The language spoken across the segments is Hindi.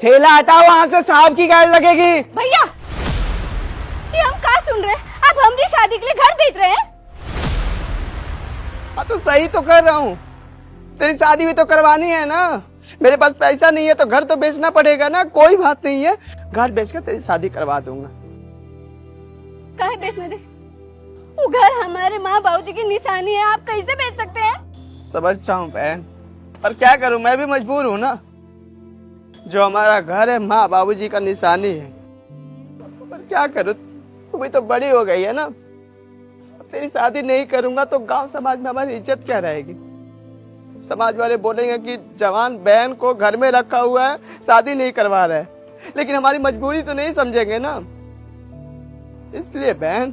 ठेला हटाओ वहाँ से, साहब की गाड़ी लगेगी। भैया ये हम कहाँ सुन रहे हैं? आप हमारी शादी के लिए घर बेच रहे हैं? हाँ तो सही तो कर रहा हूँ, तेरी शादी भी तो करवानी है ना। मेरे पास पैसा नहीं है तो घर तो बेचना पड़ेगा ना। कोई बात नहीं है, घर बेचकर तेरी शादी करवा दूंगा। काहे बेचने दे? वो घर हमारे माँ बाबूजी की निशानी है, आप कैसे बेच सकते हैं? समझ रहा हूँ बहन, पर क्या करूँ, मैं भी मजबूर हूँ ना। जो हमारा घर है माँ बाबूजी का निशानी है, पर क्या करूँ, तू भी तो बड़ी हो गई है ना। अब तेरी शादी नहीं करूंगा तो गांव समाज में हमारी इज्जत क्या रहेगी। समाज वाले बोलेंगे कि जवान बहन को घर में रखा हुआ है, शादी नहीं करवा रहा है। लेकिन हमारी मजबूरी तो नहीं समझेंगे ना। इसलिए बहन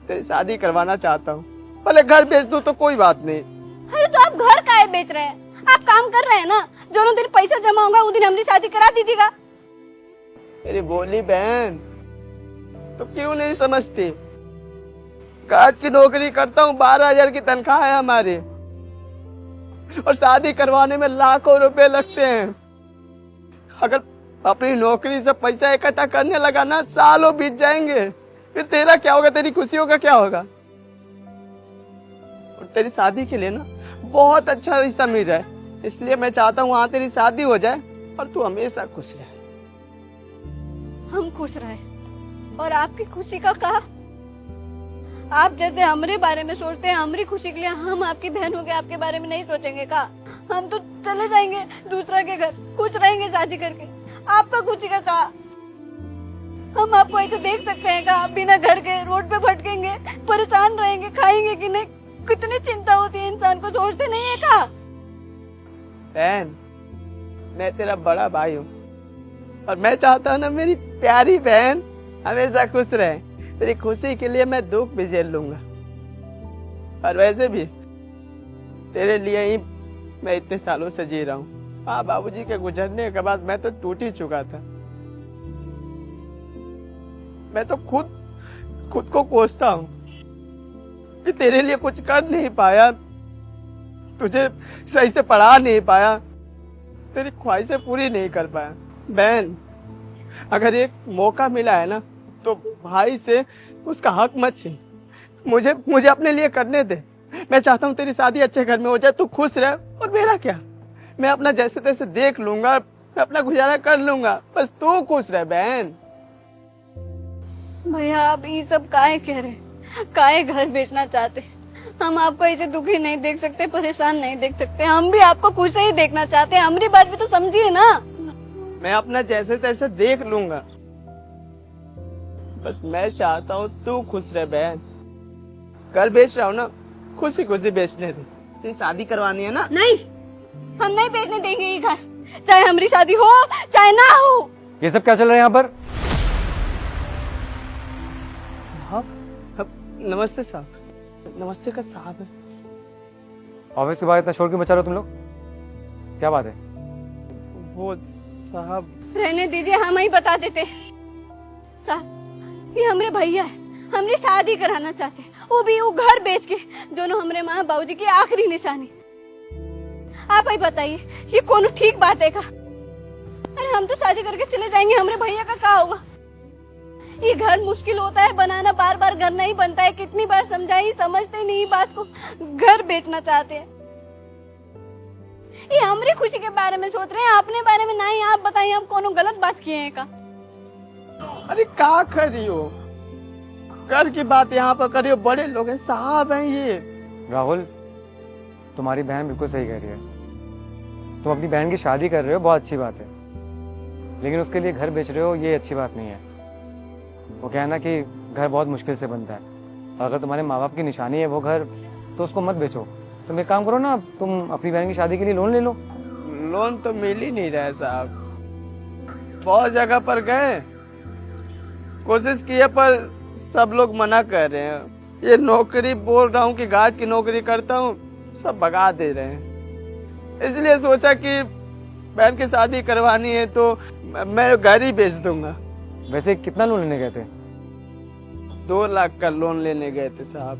तेरी शादी करवाना चाहता हूँ, भले घर बेच दूँ तो कोई बात नहीं। अरे तो आप घर काहे बेच रहे हैं? आप काम कर रहे हैं ना, जो दिन पैसा जमा होगा उस दिन हमारी शादी करा दीजिएगा। मेरी बोली बहन तो क्यों नहीं समझती? काज की नौकरी करता हूँ, 12,000 की तनख्वाह है हमारी, और शादी करवाने में लाखों रुपए लगते हैं। अगर अपनी नौकरी से पैसा इकट्ठा करने लगा ना, सालों बीत जाएंगे। फिर तेरा क्या होगा, तेरी खुशियों का क्या होगा? और तेरी शादी के लिए ना बहुत अच्छा रिश्ता मिल जाए, इसलिए मैं चाहता हूँ वहां तेरी शादी हो जाए और तू हमेशा खुश रहे। हम खुश रहे और आपकी खुशी का कहा? आप जैसे हमारे बारे में सोचते हैं, हमारी खुशी के लिए हम आपकी बहन हो गए, आपके बारे में नहीं सोचेंगे का? हम तो चले जाएंगे दूसरा के घर, खुश रहेंगे शादी करके। आपका खुशी का कहा? हम आपको ऐसे देख सकते हैं का? आप बिना घर के रोड पे भटकेंगे, परेशान रहेंगे, खाएंगे कि नहीं? कितनी चिंता होती है इंसान को, सोचते नहीं है का? बहन मैं तेरा बड़ा भाई हूँ और मैं चाहता हूँ ना मेरी प्यारी बहन हमेशा खुश रहे। तेरी खुशी के लिए मैं दुख भी झेल लूंगा। और वैसे भी तेरे लिए ही मैं इतने सालों से जी रहा हूँ। हाँ, बाबूजी के गुजरने के बाद मैं तो टूट ही चुका था। मैं तो खुद को कोसता हूँ कि तेरे लिए कुछ कर नहीं पाया, तुझे सही से पढ़ा नहीं पाया, तेरी ख्वाहिशें पूरी नहीं कर पाया। बहन अगर एक मौका मिला है ना तो भाई से उसका हक मत छीन। मुझे अपने लिए करने दे। मैं चाहता हूँ तेरी शादी अच्छे घर में हो जाए, तू खुश रहे। और मेरा क्या, मैं अपना जैसे तैसे देख लूंगा, मैं अपना गुजारा कर लूंगा, बस तू खुश रहे बहन। भैया आप ये सब काहे कह रहे? काहे घर बेचना चाहते? हम आपको ऐसे दुखी नहीं देख सकते, परेशान नहीं देख सकते। हम भी आपको खुश ही देखना चाहते हैं, हमारी बात भी तो समझिए ना। मैं अपना जैसे तैसे देख लूंगा, बस मैं चाहता हूँ तू खुश रहे बहन। घर बेच रहा हूँ ना, खुशी खुशी बेचने दे। तेरी शादी करवानी है ना? नहीं, हम नहीं बेचने देंगे ये घर, चाहे हमारी शादी हो चाहे ना हो। ये सब क्या चल रहा है यहाँ पर? साहब नमस्ते साहब। नमस्ते का साहब है। ऑफिस के बाद इतना शोर क्यों मचा रहे हो तुम लोग? क्या बात है? वो साहब रहने दीजिए, हम ही बता देते। साहब ये हमारे भैया है, हमारी शादी कराना चाहते हैं, वो भी वो घर बेच के, दोनों हमारे माँ बाबूजी की आखिरी निशानी। आप ही बताइए ये कौन ठीक बात है का? अरे हम तो शादी करके चले जाएंगे, हमारे भैया का क्या होगा? ये घर मुश्किल होता है बनाना, बार बार घर नहीं बनता है। कितनी बार समझाई, समझते नहीं बात को, घर बेचना चाहते हैं। ये हमारी खुशी के बारे में सोच रहे हैं, अपने बारे में नहीं। आप बताइए हम कौन गलत बात किए हैं का? अरे क्या कर रही हो? घर की बात यहाँ पर कर रही हो, बड़े लोग हैं, साहब हैं ये। राहुल तुम्हारी बहन बिल्कुल सही कह रही है। तुम अपनी बहन की शादी कर रहे हो, बहुत अच्छी बात है, लेकिन उसके लिए घर बेच रहे हो, ये अच्छी बात नहीं है। वो क्या है ना कि घर बहुत मुश्किल से बनता है, और अगर तुम्हारे माँ बाप की निशानी है वो घर, तो उसको मत बेचो। तुम एक काम करो ना, तुम अपनी बहन की शादी के लिए लोन ले लो। लोन तो मिल ही नहीं रहा है साहब। बहुत जगह पर गए, कोशिश किए, पर सब लोग मना कर रहे हैं। ये नौकरी बोल रहा हूँ कि गार्ड की नौकरी करता हूँ, सब भगा दे रहे हैं। इसलिए सोचा कि बहन की शादी करवानी है तो मैं घर ही बेच दूंगा। वैसे कितना लोन लेने गए थे? 2 लाख का लोन लेने गए थे साहब।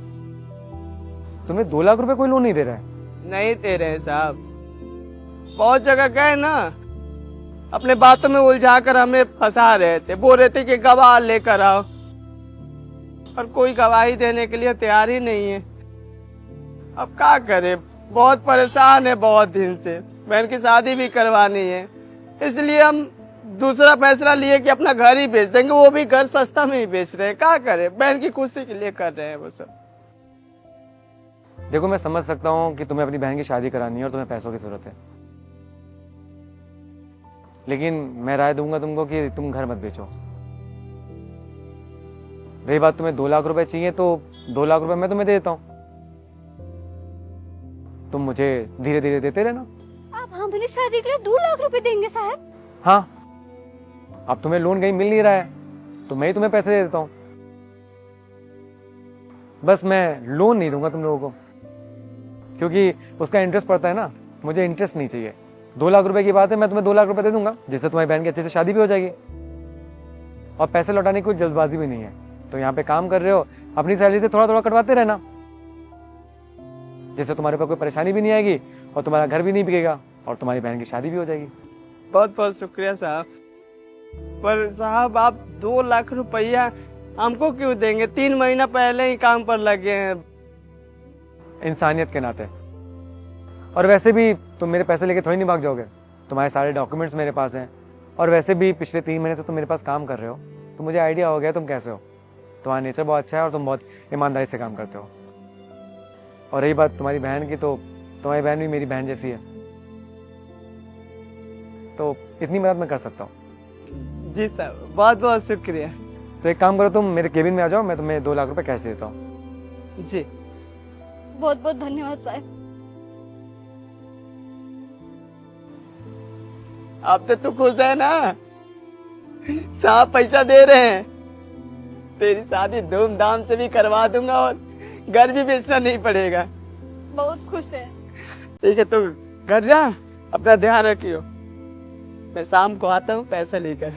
तुम्हें 2 लाख रुपए कोई लोन नहीं दे रहा है? नहीं दे रहे साहब। बहुत जगह गए ना, अपने बातों में उलझा कर हमें फंसा रहे थे, बोल रहे थे कि गवाह लेकर आओ, और कोई गवाही देने के लिए तैयार ही नहीं है। अब क्या करे, बहुत परेशान है बहुत दिन से। बहन की शादी भी करवानी है, इसलिए हम दूसरा फैसला लिए कि अपना घर ही बेच देंगे। वो भी घर सस्ता में ही बेच रहे हैं। क्या करे, बहन की खुशी के लिए कर रहे हैं वो सब। देखो मैं समझ सकता हूँ कि तुम्हें अपनी बहन की शादी करानी है और तुम्हें पैसों की जरूरत है, लेकिन मैं राय दूंगा तुमको कि तुम घर मत बेचो। रही बात तुम्हें 2 लाख रुपए चाहिए तो 2 लाख रुपए मैं तुम्हें दे देता हूँ, तुम मुझे धीरे धीरे देते रहना। आप हमारी शादी के लिए 2 लाख रुपए देंगे साहब? हाँ, अब तुम्हें लोन कहीं मिल नहीं रहा है तो मैं ही तुम्हें पैसे दे देता हूँ। बस मैं लोन नहीं दूंगा तुम लोगों को, क्योंकि उसका इंटरेस्ट पड़ता है ना, मुझे इंटरेस्ट नहीं चाहिए। 2 लाख रुपए की बात है, मैं तुम्हें 2 लाख रुपए दे दूंगा, जिससे तुम्हारी बहन की अच्छे से शादी भी हो जाएगी और पैसे लौटाने की कोई जल्दबाजी भी नहीं है। तो यहाँ पे काम कर रहे हो, अपनी सैलरी से थोड़ा थोड़ा कटवाते रहना, जिससे तुम्हारे ऊपर कोई परेशानी भी नहीं आएगी और तुम्हारा घर भी नहीं बिकेगा और तुम्हारी बहन की शादी भी हो जाएगी। बहुत बहुत शुक्रिया साहब। पर साहब आप 2 लाख रुपया हमको क्यों देंगे? 3 महीना पहले ही काम पर लगे हैं। इंसानियत के नाते, और वैसे भी तुम मेरे पैसे लेके थोड़ी नहीं भाग जाओगे, तुम्हारे सारे डॉक्यूमेंट्स मेरे पास हैं, और वैसे भी पिछले 3 महीने से तुम मेरे पास काम कर रहे हो तो मुझे आइडिया हो गया तुम कैसे हो। तुम्हारा नेचर बहुत अच्छा है और तुम बहुत ईमानदारी से काम करते हो। और रही बात तुम्हारी बहन की, तो तुम्हारी बहन भी मेरी बहन जैसी है, तो इतनी मदद मैं कर सकता हूँ। जी साहब, बहुत बहुत शुक्रिया। तो एक काम करो, तुम मेरे केबिन में आ जाओ, मैं तुम्हें 2 लाख रुपए कैश दे देता हूँ। जी बहुत बहुत धन्यवाद साहब। आप तो खुश है ना? साहब पैसा दे रहे हैं, तेरी शादी धूमधाम से भी करवा दूंगा और घर भी बेचना नहीं पड़ेगा। बहुत खुश है। ठीक है, तो घर जा, अपना ध्यान रखियो। मैं शाम को आता हूँ पैसा लेकर।